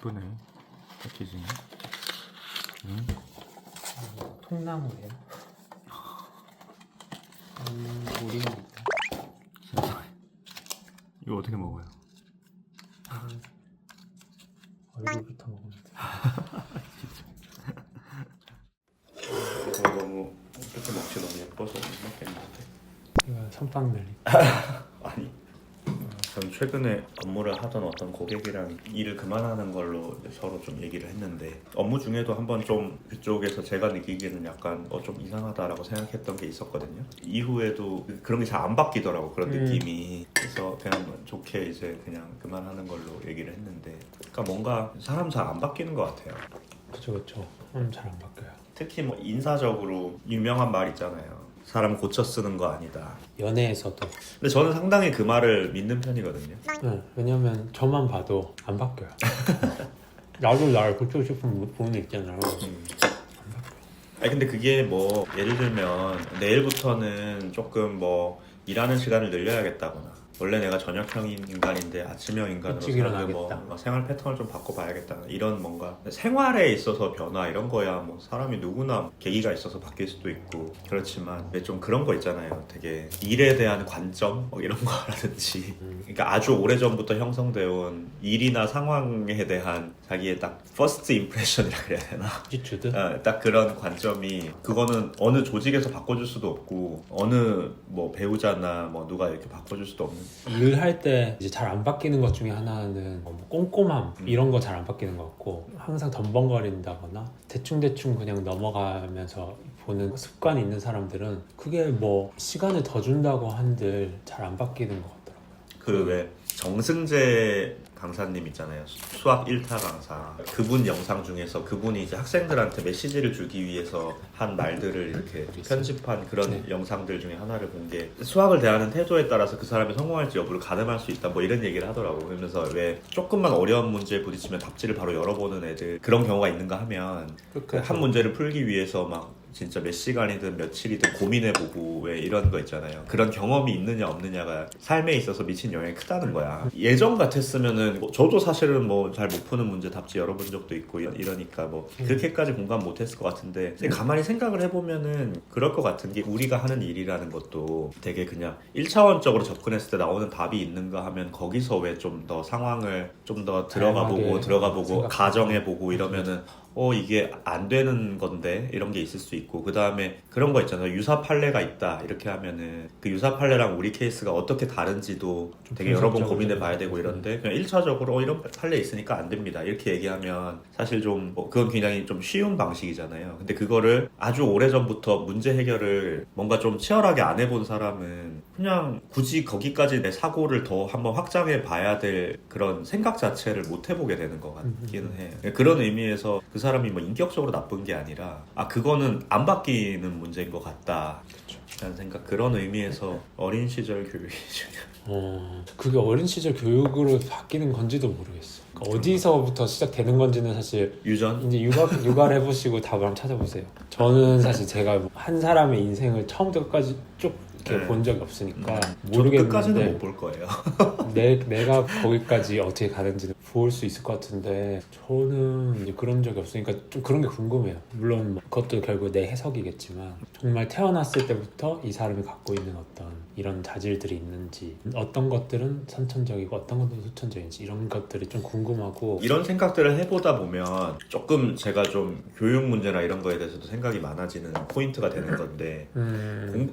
예쁘네 패키징이. 통나무예요. 우리는 세상에. 이거 어떻게 먹어요? 얼굴부터 먹으면 돼. 이거 너무 어떻게 먹지 너무 예뻐서 못 먹겠는데. 이거 선빵 늘리. 아니. 전 최근에 업무를 하던 어떤 고객이랑 일을 그만하는 걸로 서로 좀 얘기를 했는데 업무 중에도 한번 좀 그쪽에서 제가 느끼기에는 약간 좀 이상하다라고 생각했던 게 있었거든요. 이후에도 그런 게 잘 안 바뀌더라고 그런 느낌이. 그래서 그냥 좋게 이제 그냥 그만하는 걸로 얘기를 했는데 그러니까 뭔가 사람 잘 안 바뀌는 것 같아요. 그쵸. 잘 안 바뀌어요. 특히 뭐 인사적으로 유명한 말 있잖아요. 사람 고쳐 쓰는 거 아니다. 연애에서도. 근데 저는 상당히 그 말을 믿는 편이거든요. 네, 왜냐면 저만 봐도 안 바뀌어요. 나도 나를 고치고 싶은 부분이 있잖아요. 아니 근데 그게 뭐 예를 들면 내일부터는 조금 뭐 일하는 시간을 늘려야겠다거나 원래 내가 저녁형인 인간인데 아침형 인간으로 일찍 살고 뭐 생활 패턴을 좀 바꿔봐야겠다 이런 뭔가 생활에 있어서 변화 이런 거야 뭐 사람이 누구나 계기가 있어서 바뀔 수도 있고 그렇지만 왜 좀 그런 거 있잖아요. 되게 일에 대한 관점 뭐 이런 거라든지 그러니까 아주 오래전부터 형성되어 온 일이나 상황에 대한 자기의 딱 퍼스트 임프레션이라 그래야 되나? attitude? 딱 그런 관점이 그거는 어느 조직에서 바꿔줄 수도 없고 어느 뭐 배우자나 뭐 누가 이렇게 바꿔줄 수도 없는. 일할 때 이제 잘 안 바뀌는 것 중에 하나는 뭐 꼼꼼함 이런 거 잘 안 바뀌는 것 같고 항상 덤벙거린다거나 대충 그냥 넘어가면서 보는 습관이 있는 사람들은 그게 뭐 시간을 더 준다고 한들 잘 안 바뀌는 것 같더라고요. 그 왜 정승재 강사님 있잖아요. 수학 1타 강사. 그분 영상 중에서 그분이 이제 학생들한테 메시지를 주기 위해서 한 말들을 이렇게 편집한 그런 영상들 중에 하나를 본 게 수학을 대하는 태도에 따라서 그 사람이 성공할지 여부를 가늠할 수 있다 뭐 이런 얘기를 하더라고. 그러면서 왜 조금만 어려운 문제에 부딪히면 답지를 바로 열어보는 애들 그런 경우가 있는가 하면 한 문제를 풀기 위해서 막 진짜 몇 시간이든 며칠이든 고민해보고 왜 이런 거 있잖아요. 그런 경험이 있느냐 없느냐가 삶에 있어서 미친 영향이 크다는 거야. 예전 같았으면은 뭐 저도 사실은 뭐 잘 못 푸는 문제 답지 열어본 적도 있고 이러니까 뭐 그렇게까지 공감 못했을 것 같은데 근데 가만히 생각을 해보면은 그럴 것 같은 게 우리가 하는 일이라는 것도 되게 그냥 1차원적으로 접근했을 때 나오는 답이 있는가 하면 거기서 왜 좀 더 상황을 좀 더 들어가보고 가정해보고 이러면은 이게 안 되는 건데 이런 게 있을 수 있고 그 다음에 그런 거 있잖아요. 유사 판례가 있다 이렇게 하면은 그 유사 판례랑 우리 케이스가 어떻게 다른지도 되게 여러 번 고민해 봐야 되고 이런데 그냥 1차적으로 이런 판례 있으니까 안 됩니다 이렇게 얘기하면 사실 좀 그건 굉장히 좀 쉬운 방식이잖아요. 근데 그거를 아주 오래전부터 문제 해결을 뭔가 좀 치열하게 안 해본 사람은 그냥 굳이 거기까지 내 사고를 더 한번 확장해 봐야 될 그런 생각 자체를 못 해보게 되는 것 같기는 해. 그런 의미에서 그 사람이 뭐 인격적으로 나쁜 게 아니라 그거는 안 바뀌는 문제인 것 같다 라는 생각. 그런 의미에서 어린 시절 교육이 중요해요. 그게 어린 시절 교육으로 바뀌는 건지도 모르겠어. 그러니까 어디서부터 시작되는 건지는 사실 유전? 이제 육아를 해보시고 답을 한번 찾아보세요. 저는 사실 제가 한 사람의 인생을 처음부터 끝까지 쭉 이렇게 본 적이 없으니까 모르겠는데 끝까지는 못 볼 거예요. 내가 거기까지 어떻게 가는지는 볼 수 있을 것 같은데 저는 이제 그런 적이 없으니까 좀 그런 게 궁금해요. 물론 뭐 그것도 결국 내 해석이겠지만 정말 태어났을 때부터 이 사람이 갖고 있는 어떤 이런 자질들이 있는지 어떤 것들은 선천적이고 어떤 것들은 후천적인지 이런 것들이 좀 궁금하고 이런 생각들을 해보다 보면 조금 제가 좀 교육 문제나 이런 거에 대해서도 생각이 많아지는 포인트가 되는 건데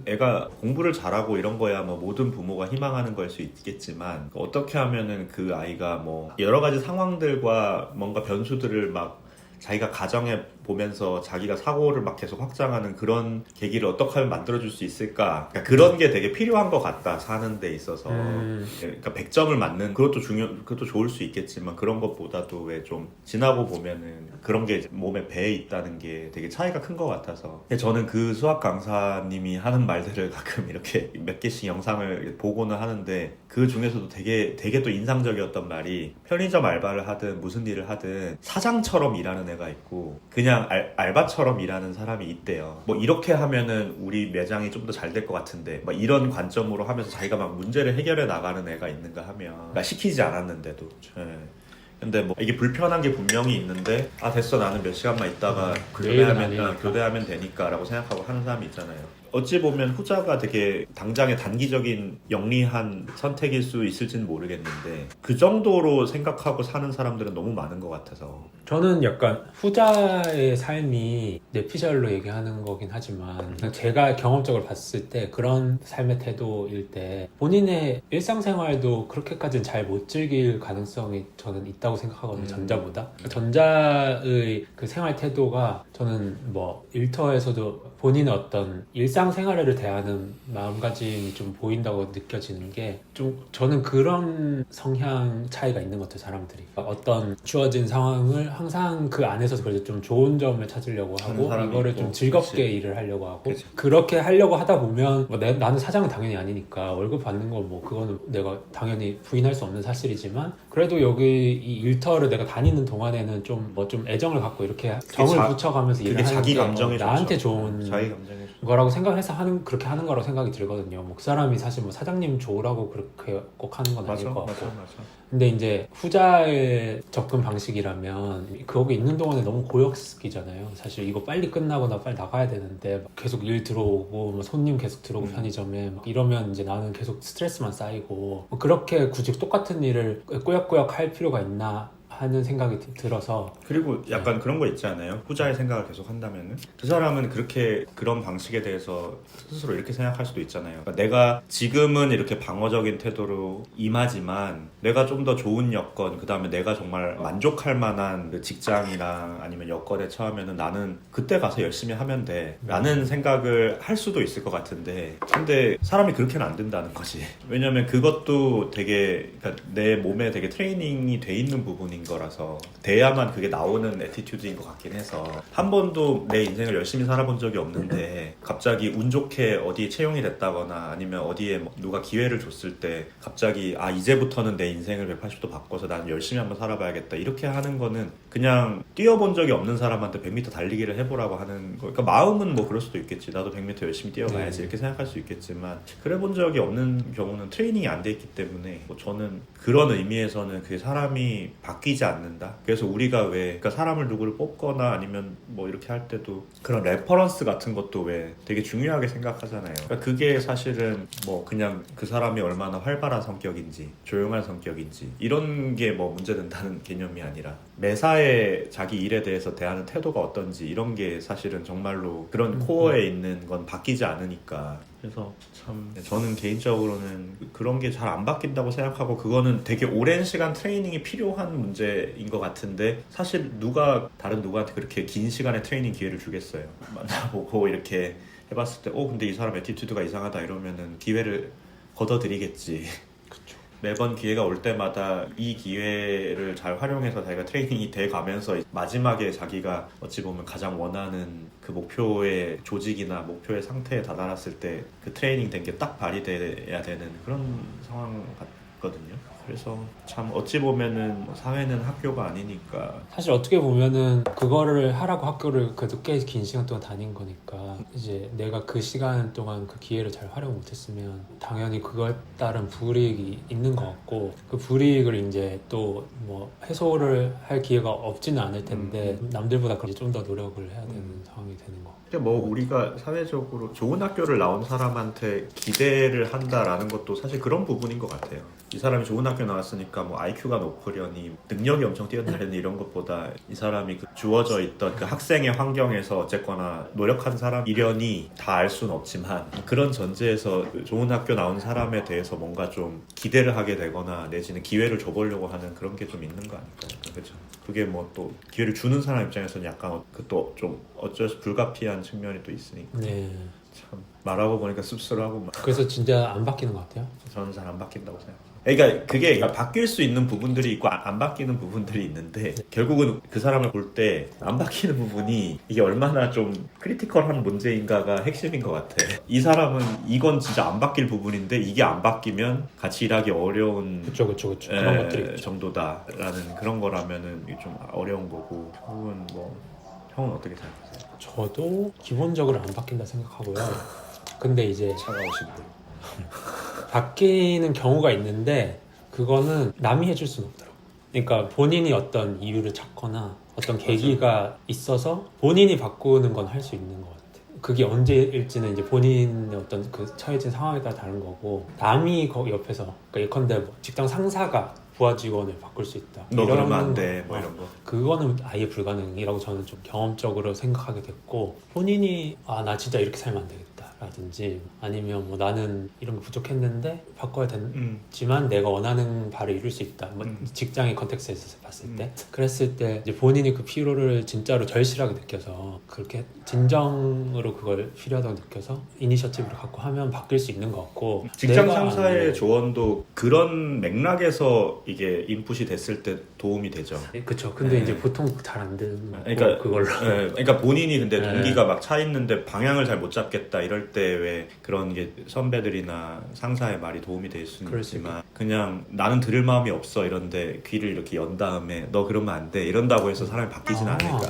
애가 공부를 잘하고 이런 거야 뭐 모든 부모가 희망하는 걸 수 있겠지만 어떻게 하면은 그 아이가 뭐 여러 가지 상황들과 뭔가 변수들을 막 자기가 가정해 보면서 자기가 사고를 막 계속 확장하는 그런 계기를 어떻게 하면 만들어줄 수 있을까. 그러니까 그런 게 되게 필요한 것 같다 사는 데 있어서. 그러니까 100점을 맞는 그것도 좋을 수 있겠지만 그런 것보다도 왜 좀 지나고 보면은 그런 게 몸에 배에 있다는 게 되게 차이가 큰 것 같아서 저는 그 수학 강사님이 하는 말들을 가끔 이렇게 몇 개씩 영상을 보고는 하는데 그 중에서도 되게 또 인상적이었던 말이 편의점 알바를 하든 무슨 일을 하든 사장처럼 일하는 애가 있고 그냥 알바처럼 일하는 사람이 있대요. 뭐 이렇게 하면은 우리 매장이 좀 더 잘 될 것 같은데 막 이런 관점으로 하면서 자기가 막 문제를 해결해 나가는 애가 있는가 하면 그러니까 시키지 않았는데도 근데 뭐 이게 불편한 게 분명히 있는데 아 됐어 나는 몇 시간만 있다가 내일은 아니니까. 교대하면 되니까 라고 생각하고 하는 사람이 있잖아요. 어찌 보면 후자가 되게 당장의 단기적인 영리한 선택일 수 있을지는 모르겠는데 그 정도로 생각하고 사는 사람들은 너무 많은 것 같아서 저는 약간 후자의 삶이 뇌피셜로 얘기하는 거긴 하지만 제가 경험적으로 봤을 때 그런 삶의 태도일 때 본인의 일상생활도 그렇게까지는 잘 못 즐길 가능성이 저는 있다고 생각하거든요. 전자보다. 전자의 그 생활 태도가 저는 뭐 일터에서도 본인의 어떤 일상생활을 대하는 마음가짐이 좀 보인다고 느껴지는 게 좀 저는 그런 성향 차이가 있는 것 같아요. 사람들이 어떤 주어진 상황을 항상 그 안에서 그래도 좀 좋은 점을 찾으려고 하고 이거를 있고. 좀 즐겁게 그치. 일을 하려고 하고 그치. 그렇게 하려고 하다 보면 뭐 나는 사장은 당연히 아니니까 월급 받는 건 뭐 그거는 내가 당연히 부인할 수 없는 사실이지만 그래도 여기 이 일터를 내가 다니는 동안에는 좀 뭐 좀 애정을 갖고 이렇게 정을 붙여가면서 일을 그게 하는 자기 게 감정이 나한테 좋죠. 좋은 자기 감정이 좋죠. 거라고 생각을 해서 그렇게 하는 거라고 생각이 들거든요. 뭐 그 사람이 사실 뭐 사장님 좋으라고 그렇게 꼭 하는 건 아닐 것 같고. 맞아. 근데 이제 후자의 접근 방식이라면 거기 있는 동안에 너무 고역이잖아요. 사실 이거 빨리 끝나고 나 빨리 나가야 되는데 막 계속 일 들어오고 뭐 손님 계속 들어오고 편의점에 막 이러면 이제 나는 계속 스트레스만 쌓이고 뭐 그렇게 굳이 똑같은 일을 꾸역꾸역 할 필요가 있나 하는 생각이 들어서 그리고 약간 그런 거 있지 않아요? 후자의 생각을 계속 한다면은 그 사람은 그렇게 그런 방식에 대해서 스스로 이렇게 생각할 수도 있잖아요. 그러니까 내가 지금은 이렇게 방어적인 태도로 임하지만 내가 좀 더 좋은 여건 그 다음에 내가 정말 만족할 만한 그 직장이나 아니면 여건에 처하면은 나는 그때 가서 열심히 하면 돼 라는 생각을 할 수도 있을 것 같은데 근데 사람이 그렇게는 안 된다는 거지. 왜냐면 그것도 되게 그러니까 내 몸에 되게 트레이닝이 돼 있는 부분인 거라서 돼야만 그게 나오는 애티튜드인 것 같긴 해서 한 번도 내 인생을 열심히 살아본 적이 없는데 갑자기 운 좋게 어디에 채용이 됐다거나 아니면 어디에 뭐 누가 기회를 줬을 때 갑자기 아 이제부터는 내 인생을 180도 바꿔서 나는 열심히 한번 살아봐야겠다 이렇게 하는 거는 그냥 뛰어본 적이 없는 사람한테 100m 달리기를 해보라고 하는 거. 그러니까 마음은 뭐 그럴 수도 있겠지. 나도 100m 열심히 뛰어가야지 이렇게 생각할 수 있겠지만 그래 본 적이 없는 경우는 트레이닝이 안 돼 있기 때문에 뭐 저는 그런 의미에서는 그 사람이 바뀌지 않는다. 그래서 우리가 왜 그러니까 사람을 누구를 뽑거나 아니면 뭐 이렇게 할 때도 그런 레퍼런스 같은 것도 왜 되게 중요하게 생각하잖아요. 그러니까 그게 사실은 뭐 그냥 그 사람이 얼마나 활발한 성격인지 조용한 성격인지 이런 게 뭐 문제된다는 개념이 아니라 매사에 자기 일에 대해서 대하는 태도가 어떤지 이런 게 사실은 정말로 그런 코어에 있는 건 바뀌지 않으니까 그래서 참 저는 개인적으로는 그런 게 잘 안 바뀐다고 생각하고 그거는 되게 오랜 시간 트레이닝이 필요한 문제인 것 같은데 사실 다른 누구한테 그렇게 긴 시간의 트레이닝 기회를 주겠어요. 만나보고 이렇게 해봤을 때 근데 이 사람 애티튜드가 이상하다 이러면은 기회를 걷어들이겠지. 매번 기회가 올 때마다 이 기회를 잘 활용해서 자기가 트레이닝이 돼 가면서 마지막에 자기가 어찌 보면 가장 원하는 그 목표의 조직이나 목표의 상태에 다다랐을 때 그 트레이닝 된 게 딱 발휘돼야 되는 그런 상황 같거든요. 그래서 참 어찌 보면은 사회는 학교가 아니니까 사실 어떻게 보면은 그거를 하라고 학교를 그래도 꽤 긴 시간 동안 다닌 거니까 이제 내가 그 시간 동안 그 기회를 잘 활용 못했으면 당연히 그거에 따른 불이익이 있는 것 같고 그 불이익을 이제 또 뭐 해소를 할 기회가 없지는 않을 텐데 남들보다 좀 더 노력을 해야 되는 상황이 되는 거. 뭐 우리가 사회적으로 좋은 학교를 나온 사람한테 기대를 한다라는 것도 사실 그런 부분인 것 같아요. 이 사람이 좋은 학교 나왔으니까 뭐 IQ가 높으려니 능력이 엄청 뛰어나려니 이런 것보다 이 사람이 그 주어져 있던 그 학생의 환경에서 어쨌거나 노력한 사람이려니 다 알 수는 없지만 그런 전제에서 좋은 학교 나온 사람에 대해서 뭔가 좀 기대를 하게 되거나 내지는 기회를 줘보려고 하는 그런 게 좀 있는 거 아닐까요? 그렇죠. 그게 뭐 또 기회를 주는 사람 입장에서는 약간 그 또 좀 어쩔 수 불가피한 측면이 또 있으니까 네. 참 말하고 보니까 씁쓸하고 막 그래서 진짜 안 바뀌는 것 같아요. 저는 잘 안 바뀐다고 생각해요. 그러니까 그게 바뀔 수 있는 부분들이 있고 안 바뀌는 부분들이 있는데 결국은 그 사람을 볼 때 안 바뀌는 부분이 이게 얼마나 좀 크리티컬한 문제인가가 핵심인 것 같아. 이 사람은 이건 진짜 안 바뀔 부분인데 이게 안 바뀌면 같이 일하기 어려운 그쵸. 그런 것들이 있죠. 정도다라는 그런 거라면은 이게 좀 어려운 거고. 혹은 뭐 형은 어떻게 생각하세요? 저도 기본적으로 안 바뀐다 생각하고요. 근데 이제 차가우시고 바뀌는 경우가 있는데 그거는 남이 해줄 수는 없더라고요. 그러니까 본인이 어떤 이유를 찾거나 어떤 계기가 있어서 본인이 바꾸는 건 할 수 있는 것 같아. 그게 언제일지는 이제 본인의 어떤 그 처해진 상황에 따라 다른 거고, 남이 거기 옆에서, 그러니까 예컨대 뭐 직장 상사가 부하 직원을 바꿀 수 있다, 너 그러면 안 거. 돼, 뭐 이런 거. 그거는 아예 불가능이라고 저는 좀 경험적으로 생각하게 됐고, 본인이 나 진짜 이렇게 살면 안 되겠다 라든지, 아니면 뭐 나는 이런 게 부족했는데 바꿔야 되지만 내가 원하는 바를 이룰 수 있다, 뭐 직장의 컨텍스트에서 봤을 때 그랬을 때 이제 본인이 그 피로를 진짜로 절실하게 느껴서, 그렇게 진정으로 그걸 필요하다고 느껴서 이니셔티브를 갖고 하면 바뀔 수 있는 것 같고, 직장 내가 상사의 조언도 그런 맥락에서 이게 인풋이 됐을 때 도움이 되죠. 그쵸. 근데 네. 이제 보통 잘 안 되는 거 그러니까 그걸로. 그러니까 본인이 근데 네. 동기가 막 차 있는데 방향을 잘 못 잡겠다 이럴 때 왜 그런 게 선배들이나 상사의 말이 도움이 될 수는 그럴 수 있지만, 그냥 나는 들을 마음이 없어 이런데 귀를 이렇게 연 다음에 너 그러면 안 돼 이런다고 해서 사람이 바뀌진 않으니까.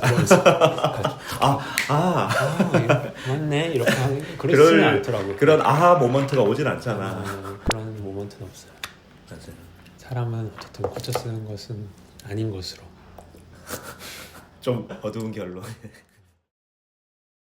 맞네 이렇게 하는, 그렇지는 않더라고요. 그런 아하 모먼트가 오진 않잖아. 그런 모먼트는 없어요. 맞아요. 사람은 어쨌든 고쳐 쓰는 것은 아닌 것으로. 좀 어두운 결론.